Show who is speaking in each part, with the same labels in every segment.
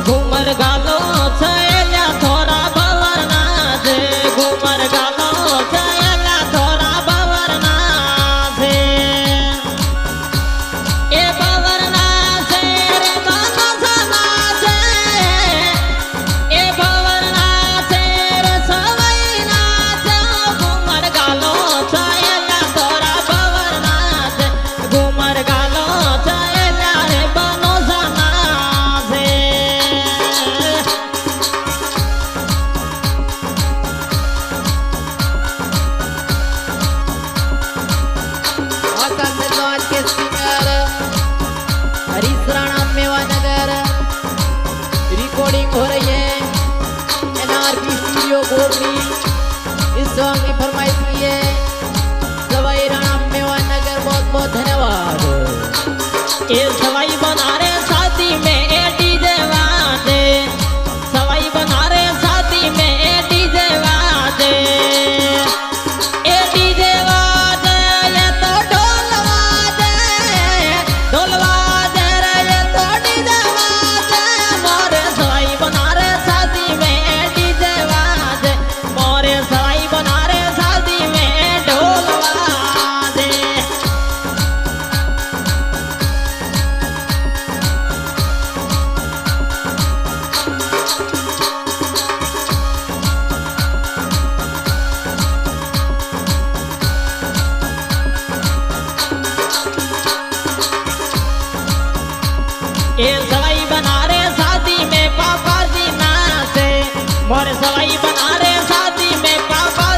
Speaker 1: घूमर गालो छेला थोड़ा बवरना से घूमर गालो छेला थोड़ा बवरना से ए बवरना से रे गाना सना से ए बवरना से रे सवैना से घूमर गालो छेला थोड़ा बवरना से घूमर गालो छेला रे बनो सना से
Speaker 2: के सिंगर हरीश राणा मेवानगर रिकॉर्डिंग हो रही है एनआरपी स्टूडियो गोगरी। इस सॉन्ग की फरमाइश की है सवाई राणा मेवानगर। बहुत बहुत धन्यवाद।
Speaker 1: ये सवाई बना रहे शादी में ए डीजे वादे सवाई बना रहे शादी में ए डीजे वादे ए डीजे वादे ये तो ढोल वादे रे ये तो डीजे वादे मोरे सवाई बना रहे शादी में ए डीजे वादे मोरे सवाई बना रहे शादी में ढोल वादे ये सवाई बना रहे शादी में पापा जी नाचे मोरे सवाई बना रहे शादी में पापा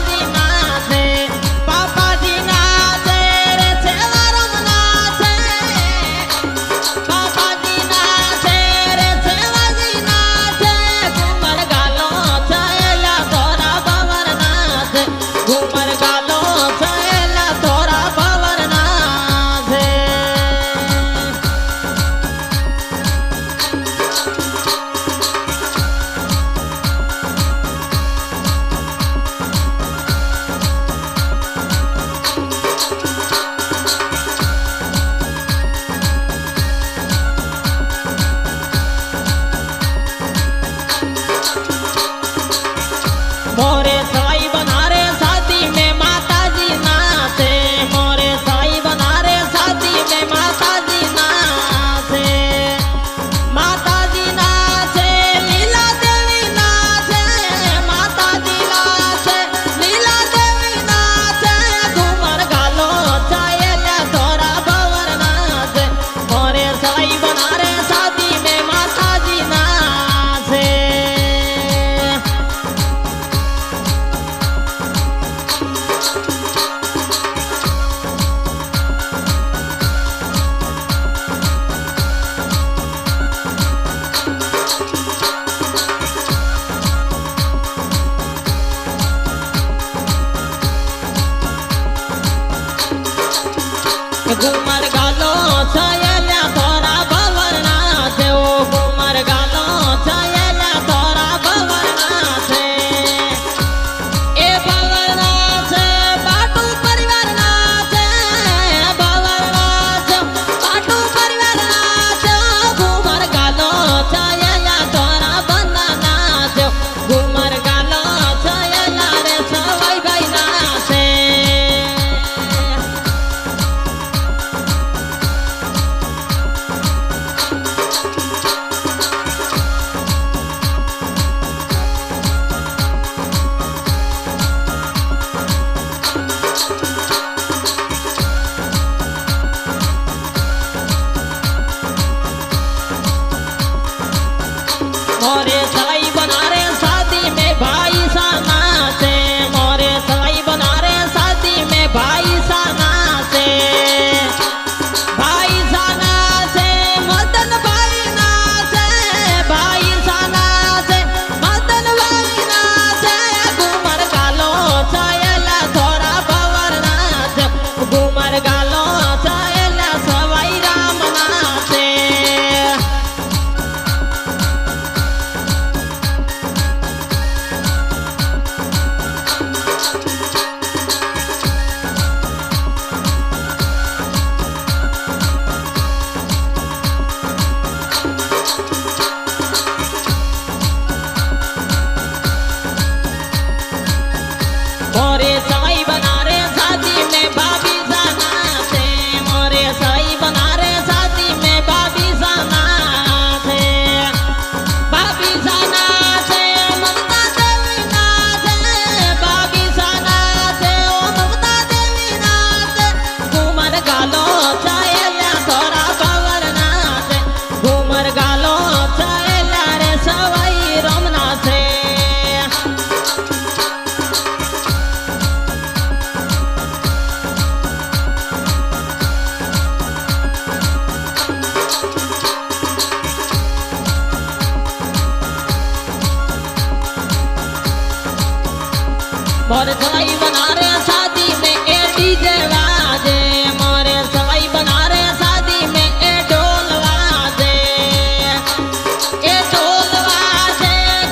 Speaker 1: जी नाचे रे सेवारम नाचे पापा जी नाचे रे सेवाजी नाचे घूमर गालो छेला थोड़ा बवर नाचे घूमर गालो छेला थोड़ा बवर नाचे मोरे सवाई बना रहे शादी में माता जी नाचे मोरे सवाई बना रहे शादी में माता जी नाचे लीला देवी नाचे माता जी नाचे लीला देवी नाचे घूमर गालो छेला थोड़ा बवर नाचे मोरे सवाई बना रहे शादी में माता जी नाचे घूमर गालो छेला थोड़ा बवर नाचे ओ घूमर गालो छेला थोड़ा बवर नाचे ए बवर नाचे बाटू परिवार नाचे बवर नाचे बाटू परिवार नाचे घूमर गालो छेला थोड़ा बंदा नाचे घूमर गालो छेला रे सवाई भाई नाचे मोरे सवाई बना रहे शादी में भाई सा नाचे मोरे सवाई बना रहे शादी में भाई सा नाचे मदन भाई नाचे भाई सा नाचे मदन भाई नाचे घूमर गालो छेला थोड़ा बवर नाचे घूमर गालो छेला सवाई राम नाचे मोरे सवाई बना रे शादी में ए डीजे बाजे मोरे सवाई बना रे शादी में ए ढोल बाजे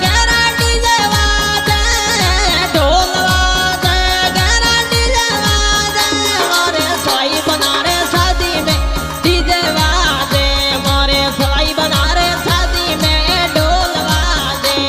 Speaker 1: गहरा डीजे बाजे ढोल बाजे गहरा डीजे बाजे मोरे सवाई बना रे शादी में डीजे बाजे मोरे सवाई बना रे शादी में ए ढोल बाजे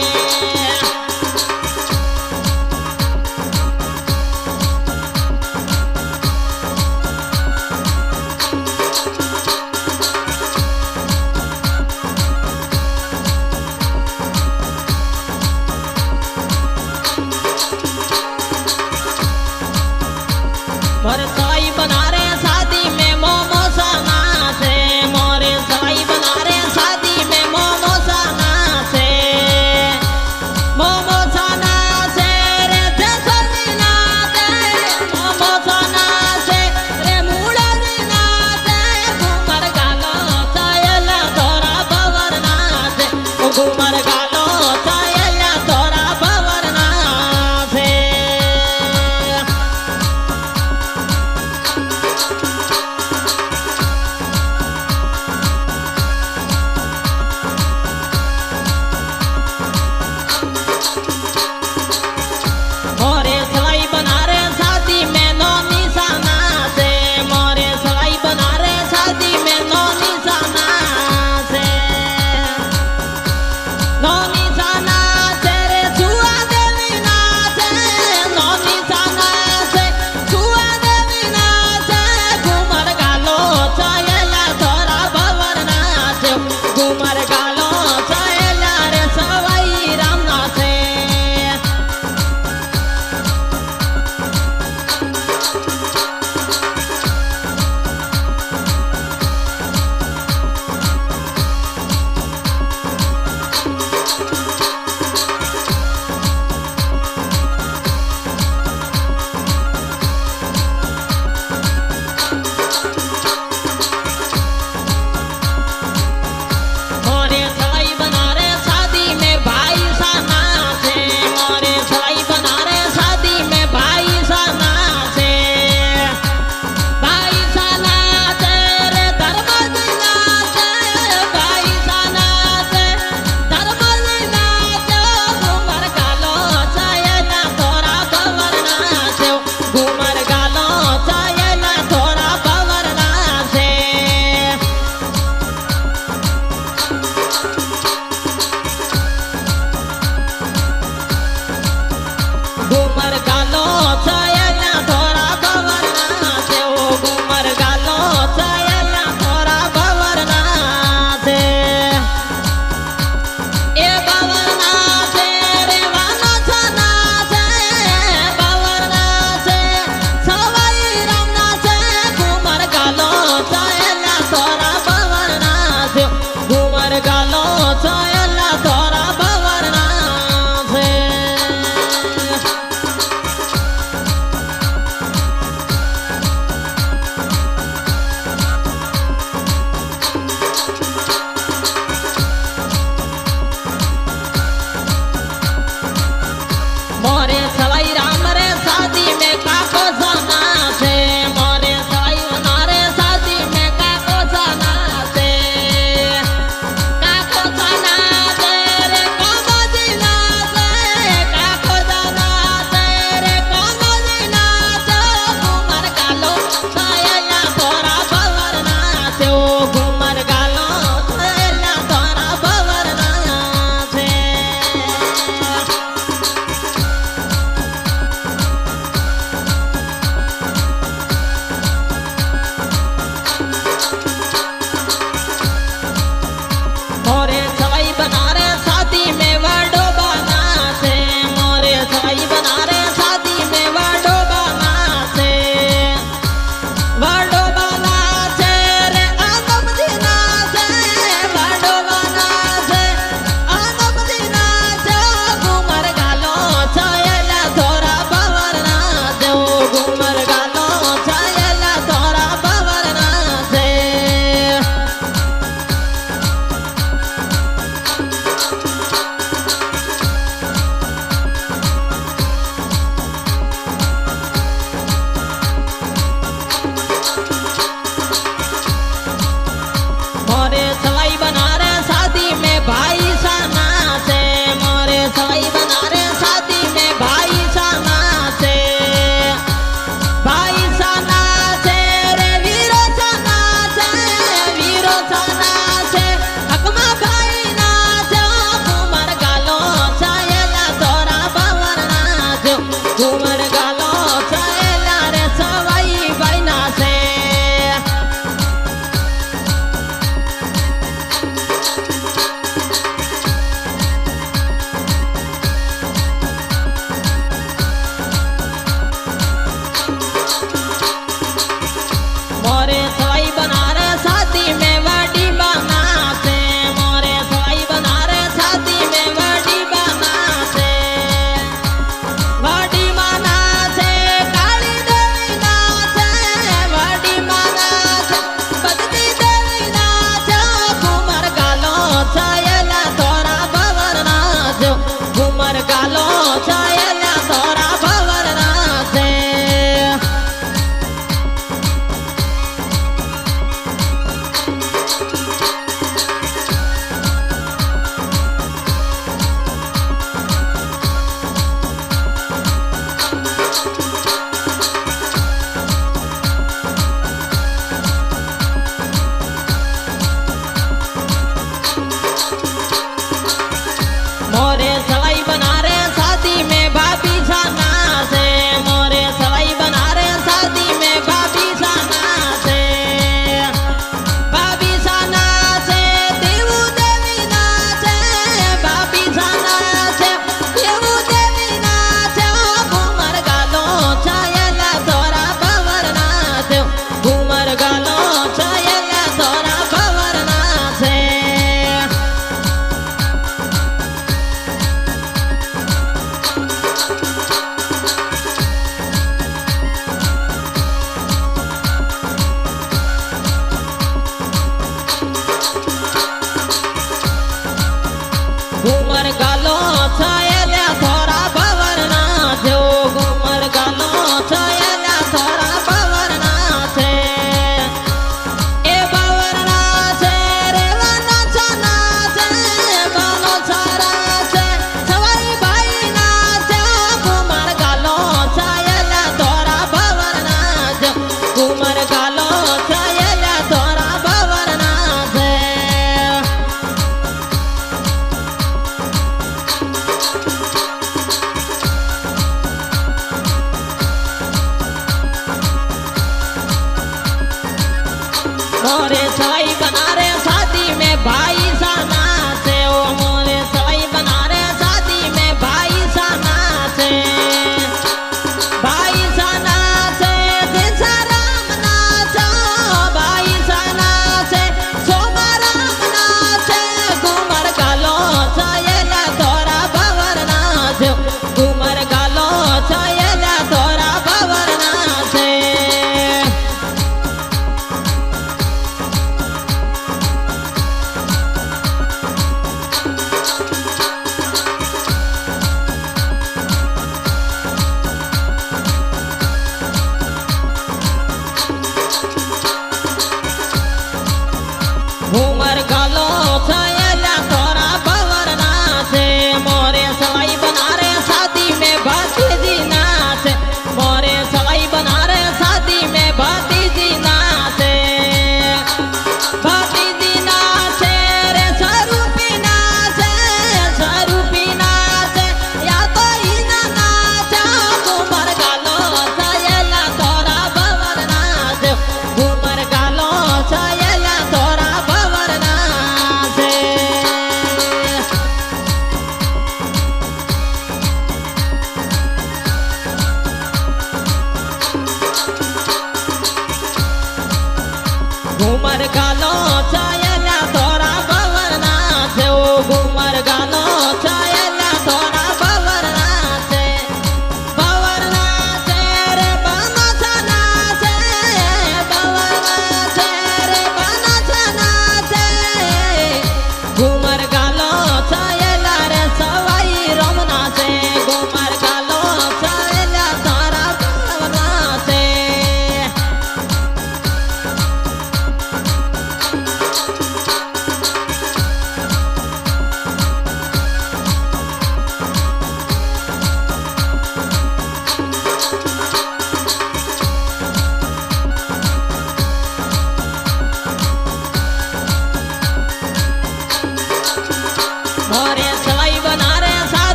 Speaker 1: घूम